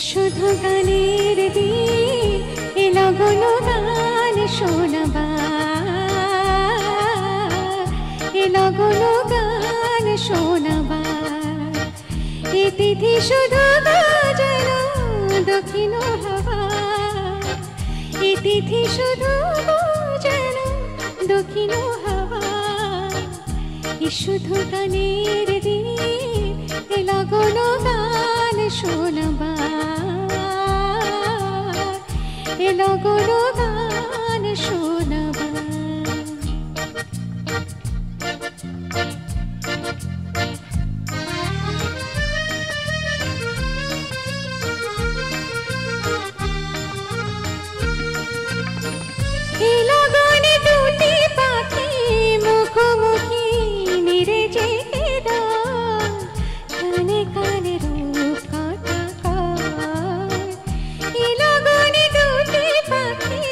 শুধু গানের দিন এ লগন গান শোনাবার, এ লগন গান শোনাবার। এ তিথি শুধু বাজানো দক্ষিণ হাওয়া, এ তিথি শুধু বাজানো দক্ষিণ হাওয়া। এ শুধু গানের দিন এ লগন গান শোনাবার, এ লগন গান শোনাবার। এ লগনে দুটি পাখি মুখোমুখি নিরে যেতে দাও, কানে কানে রূপ কথাকার। এ লগনে দুটি পাখি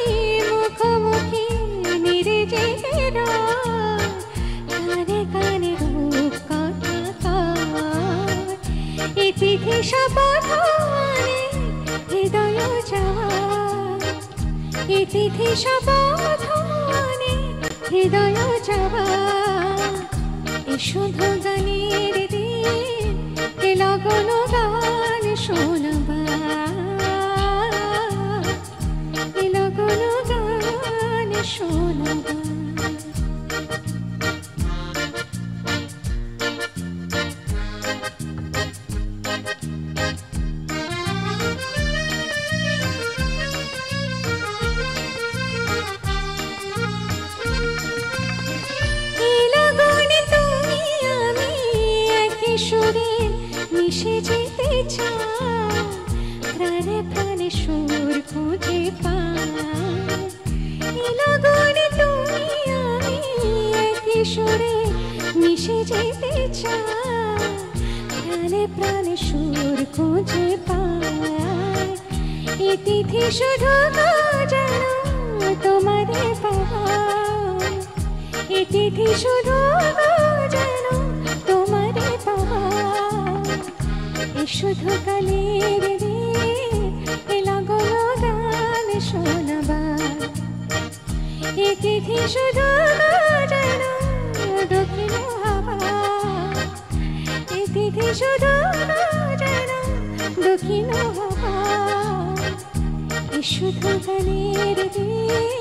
মুখোমুখি নিরে যেতে দাও, কানে কানে রূপ কথাকার। এ তিথি শপথনে হৃদয় যাওয়া, এ তিথি শপথনে হৃদয় যাওয়া। এ শুধু গানের দিন এ লগন গান শোনাবার, এ লগন গান শোনাবার। সুরে মিশে যেতে চাই, প্রাণে প্রাণে সুর খুঁজে পাই। এ লগনে তুমি আমি একই সুরে মিশে যেতে চাই, প্রাণে প্রাণে সুর খুঁজে পাই। এ তিথি শুধু যেন তোমারে পাই, এ তিথি শুধু যেন তোমারে পাই। এ শুধু কালের দিন এ লগন গান শোনাবার, এ তিথি শুধু যেন দক্ষিণ হাওয়া, এ তিথি শুধু যেন দক্ষিণ হাওয়া। এ শুধু কালের দিন